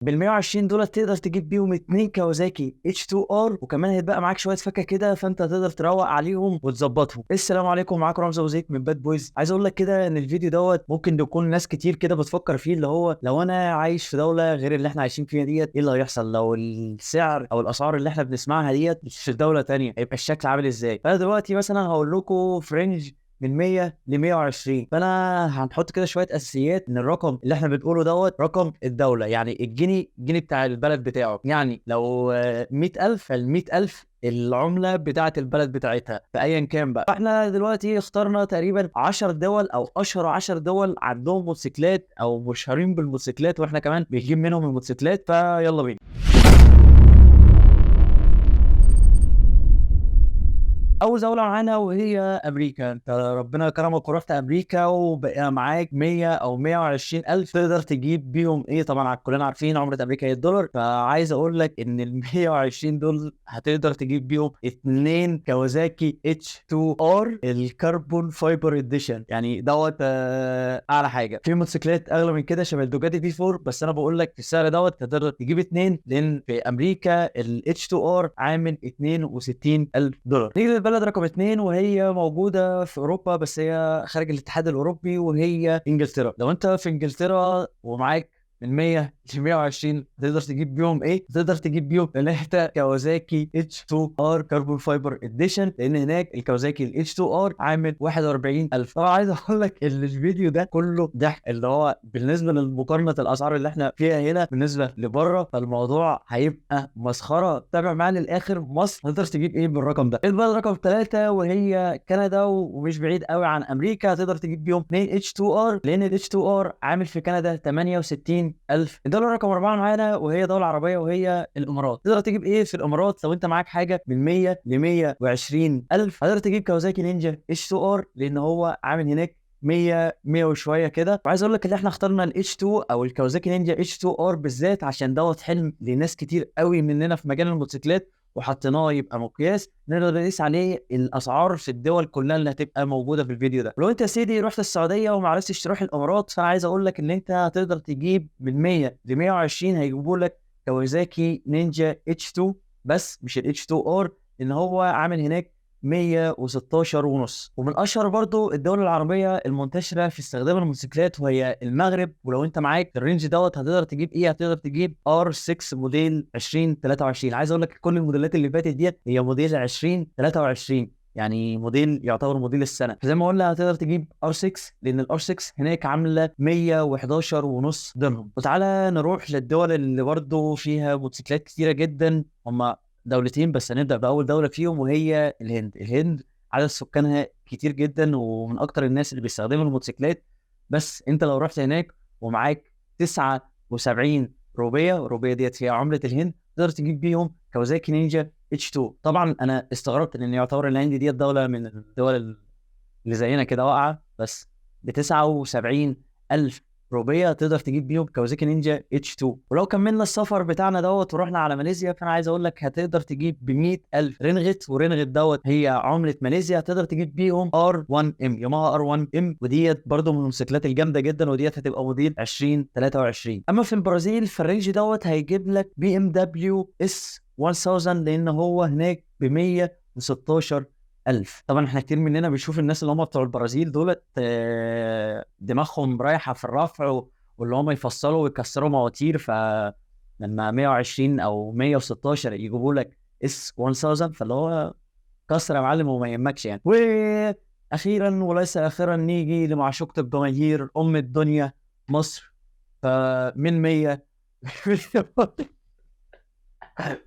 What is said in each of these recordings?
بال 120 دول تقدر تجيب بيهم 2 كawasaki H2R، وكمان هيتبقى معاك شويه فكه كده، فانت تقدر تروق عليهم وتظبطهم. السلام عليكم، معاكم رمزي ابو زيد من باد بويز. عايز اقول لك كده ان الفيديو ممكن يكون ناس كتير كده بتفكر فيه، اللي هو لو انا عايش في دوله غير اللي احنا عايشين فيها ديت، ايه اللي هيحصل لو السعر او الاسعار اللي احنا بنسمعها ديت مش في دوله تانية، هيبقى الشكل عامل ازاي؟ فانا دلوقتي مثلا هقول لكم فرنج من 100 ل 120. فانا هنحط كده شويه اساسيات ان الرقم اللي احنا بنقوله رقم الدوله، يعني الجنيه بتاع البلد بتاعه. يعني لو 100,000، فال 100,000 العمله بتاعه البلد بتاعتها فايا كان بقى. فاحنا دلوقتي اخترنا تقريبا 10 دول او اشهر 10 دول عندهم موتوسيكلات او مشهورين بالموتوسيكلات، واحنا كمان بنجيب منهم الموتوسيكلات. فيلا بينا. اول دوله معانا وهي امريكا. انت ربنا كرمك ورحت امريكا وبقى معاك 100 او 120 الف، تقدر تجيب بيهم ايه؟ طبعا كلنا عارفين عمله امريكا هي الدولار. فعايز اقول لك ان ال 120 دول هتقدر تجيب بيهم 2 كawasaki H2R الكربون فايبر اديشن. يعني اعلى حاجه في موتوسيكلات اغلى من كده شبه الدوجاتي في 4، بس انا بقول لك في السعر تقدر تجيب 2، لان في امريكا ال H2R عامل 62 الف دولار. نيجي للبلد رقم 2 وهي موجوده في اوروبا، بس هي خارج الاتحاد الاوروبي، وهي انجلترا. لو انت في انجلترا ومعاك من 100 ل 120، تقدر تجيب بيهم ايه؟ تقدر تجيب بيهم ثلاثه كawasaki H2R كربون فايبر اديشن، لان هناك الكawasaki ال H2R عامل 41,000. طبعا عايز اقول لك ان الفيديو ده كله ضحك، اللي هو بالنسبه لمقارنه الاسعار اللي احنا فيها هنا بالنسبه لبره، فالموضوع هيبقى مسخره. تابع معانا للاخر. مصر تقدر تجيب ايه بالرقم ده؟ البلد رقم 3 وهي كندا، ومش بعيد قوي عن امريكا، تقدر تجيب بيهم 2 H2R، لان ال H2R عامل في كندا 68,000. الدوله رقم 4 معانا وهي دوله عربيه وهي الامارات. تقدر تجيب ايه في الامارات؟ لو انت معاك حاجه من 100 ل 120 الف، هتقدر تجيب كawasaki نينجا H2R، لان هو عامل هناك 100 وشويه كده. وعايز اقول لك ان احنا اخترنا ال H2 او الكawasaki نينجا H2R بالذات عشان حلم لناس كتير قوي مننا في مجال الموتوسيكلات، وحطيناه يبقى مقياس نقدر نقيس عليه الاسعار في الدول كلها اللي هتبقى موجوده في الفيديو ده. ولو انت يا سيدي رحت السعوديه وما عرفتش تروح الامارات، فانا عايز اقول لك ان انت هتقدر تجيب من 100 ل 120 هيجيبوا لك كawasaki نينجا H2، بس مش ال H2R، ان هو عامل هناك 116 ونص. ومن اشهر برضو الدول العربيه المنتشره في استخدام الموتوسيكلات وهي المغرب. ولو انت معاك الرينج هتقدر تجيب ايه؟ هتقدر تجيب R6 موديل 2023. عايز اقول لك كل الموديلات اللي فاتت ديت هي موديل 2023، يعني موديل يعتبر موديل السنه. فزي ما قلنا هتقدر تجيب R6، لان الار 6 هناك عامله 111 ونص درهم. وتعالى نروح للدول اللي برضو فيها موتوسيكلات كتيره جدا. هم دولتين بس، هنبدأ بأول دولة فيهم وهي الهند. الهند عدد سكانها كتير جدا ومن أكتر الناس اللي بيستخدموا الموتوسيكلات. بس أنت لو رحت هناك ومعاك 79 روبية ديت هي عملة الهند، تقدر تجيب بيهم كawasaki نينجا H2. طبعا أنا استغربت لأن يعتبر الهند ديت دولة من الدول اللي زينا كده واقعة، بس ب 79 ألف روبية تقدر تجيب بيهم كawasaki نينجا H2. ولو كملنا السفر بتاعنا ورحنا على ماليزيا، فأنا عايز أقول لك هتقدر تجيب ب 100,000 رينغت. ورينغت هي عملة ماليزيا، تقدر تجيب بيهم R1M، ياماها R1M، وديت برضه من الموتوسيكلات الجامدة جدا، وديت هتبقى موديل 2023. أما في البرازيل فالرينج هيجيب لك BMW S1000، لأن هو هناك ب 116 ألف. طبعا احنا كتير مننا بيشوف الناس اللي هم بتوع البرازيل دماغهم رايحة في الرفع، واللي هم يفصلوا ويكسروا مواتير. فلما 120 أو 116 يجيبوا لك S1000، فاللي هو كسر يا معلم وما يهمكش يعني. وأخيرا وليس آخرا نيجي لمعشوقة الجماهير أم الدنيا مصر. فمن 100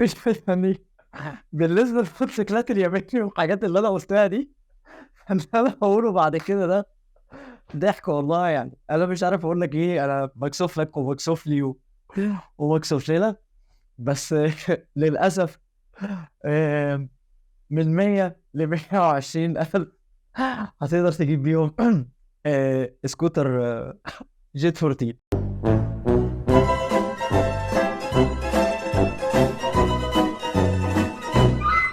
مش مستني. بالنسبة للموتوسيكلات الياباني والحاجات اللي أنا قلتها دي، اللي انا هقوله بعد كده ضحك والله. يعني انا مش عارف اقول لك ايه، انا مكسوف لك ومكسوف لي ومكسوف لنا. بس للاسف من 100 ل 120 الف هتقدر تجيب بيهم سكوتر جيت 14.